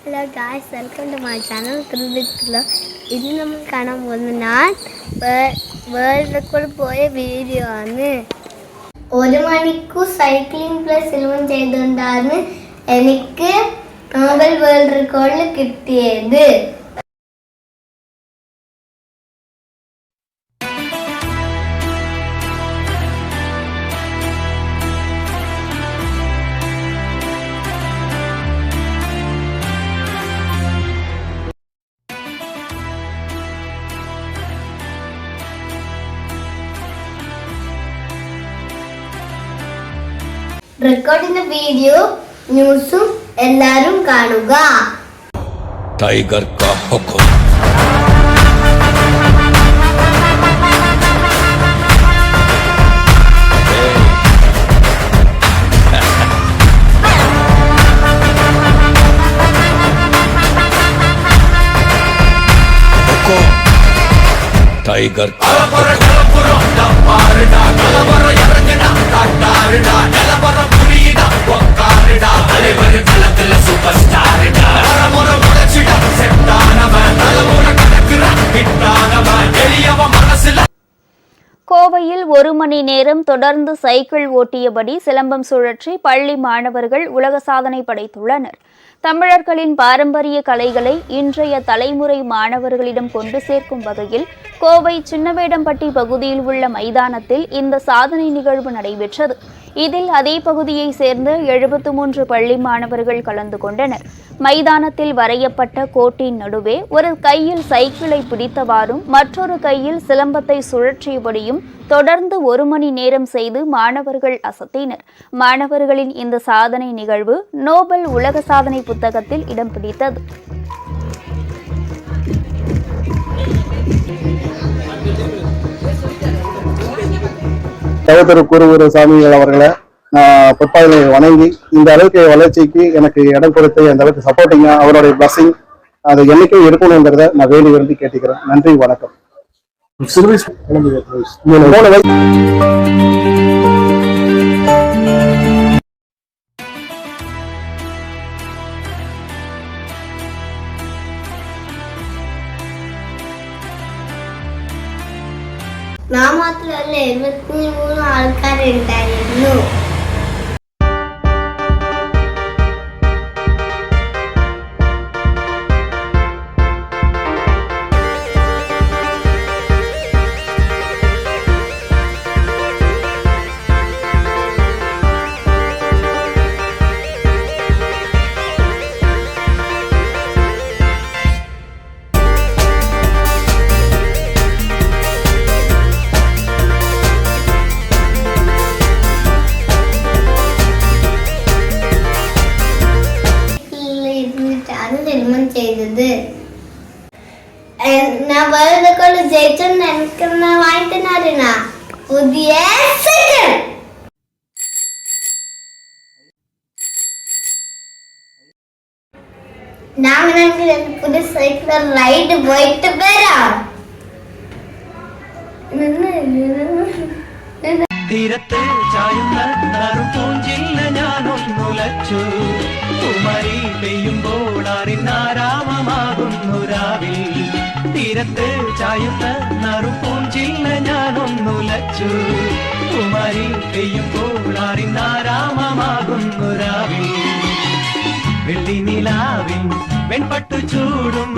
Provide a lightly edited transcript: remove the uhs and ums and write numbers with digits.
Hello guys, welcome to my channel കൃതിക്കിലോ. ഇന്ന് നമ്മൾ കാണാൻ പോകുന്ന ഞാൻ വേൾഡ് റെക്കോർഡ് പോയ വീഡിയോ ആണ്. 1 മണിക്കൂർ സൈക്ലിംഗ് പ്ലസ് 11 ചെയ്തുകൊണ്ടാണ് എനിക്ക് നോബൽ വേൾഡ് റെക്കോർഡിൽ കിട്ടിയത്. റെക്കോർഡിന്റെ വീഡിയോ ന്യൂസും എല്ലാരും കാണുക. ടൈഗർ കാ ഹുക്കം. ടൈഗർ கோவையில் 1 மணி நேரம் தொடர்ந்து சைக்கிள் ஓட்டியபடி சிலம்பம் சுழற்றி பள்ளி மாணவர்கள் உலக சாதனை படைத்துள்ளனர். தமிழர்களின் பாரம்பரிய கலைகளை இன்றைய தலைமுறை மாணவர்களிடம் கொண்டு சேர்க்கும் வகையில் கோவை சின்னவேடம்பட்டி பகுதியில் உள்ள மைதானத்தில் இந்த சாதனை நிகழ்வு நடைபெற்றது. இதில் அதே பகுதியை சேர்ந்த 73 பள்ளி மாணவர்கள் கலந்து கொண்டனர். மைதானத்தில் வரையப்பட்ட கோட்டின் நடுவே ஒரு கையில் சைக்கிளை பிடித்தவாறும் மற்றொரு கையில் சிலம்பத்தை சுழற்றியபடியும் தொடர்ந்து 1 மணி நேரம் செய்து மாணவர்கள் அசத்தினர். மாணவர்களின் இந்த சாதனை நிகழ்வு நோபல் உலக சாதனை புத்தகத்தில் இடம் பிடித்தது. குருகுரு சாமிகள் அவர்களை நான் பொற்பாதனை வணங்கி இந்த அளவுக்கு வளர்ச்சிக்கு எனக்கு இடம் கொடுத்து அந்த அளவுக்கு சப்போர்ட்டிங்கா அவருடைய பிளஸிங் அதை என்னைக்கும் இருக்கணுங்கிறத நான் வேண்டி விரும்பி கேட்டுக்கிறேன். நன்றி, வணக்கம். ഞാൻ മാത്രമല്ല 73 ആൾക്കാരുണ്ടായിരുന്നു. ഞാൻ വേൾഡ് റെക്കോർഡ് ജയിച്ചെന്ന് എനിക്ക് വാങ്ങിത്തന്നാ പുതിയ സൈക്കിൾ. ഞാൻ പുതിയ സൈക്കിൾ റൈഡ് പോയിട്ട് വരാം. തീരത്ത് ചായുന്ന നറുപൂഞ്ചില്ല ഞാനൊന്നുലച്ചു കുമരി പെയ്യുമ്പോൾ അറിനാരാമമാകുന്നു രാവിൽ. തീരത്ത് ചായുന്ന നറുപൂഞ്ചില്ല ഞാനൊന്നുലച്ചു കുമരി പെയ്യുമ്പോൾ അറിനാരാമമാകുന്നു രാവിൽ. വെള്ളി നിലാവിൻ വെൺപട്ടു ചൂടും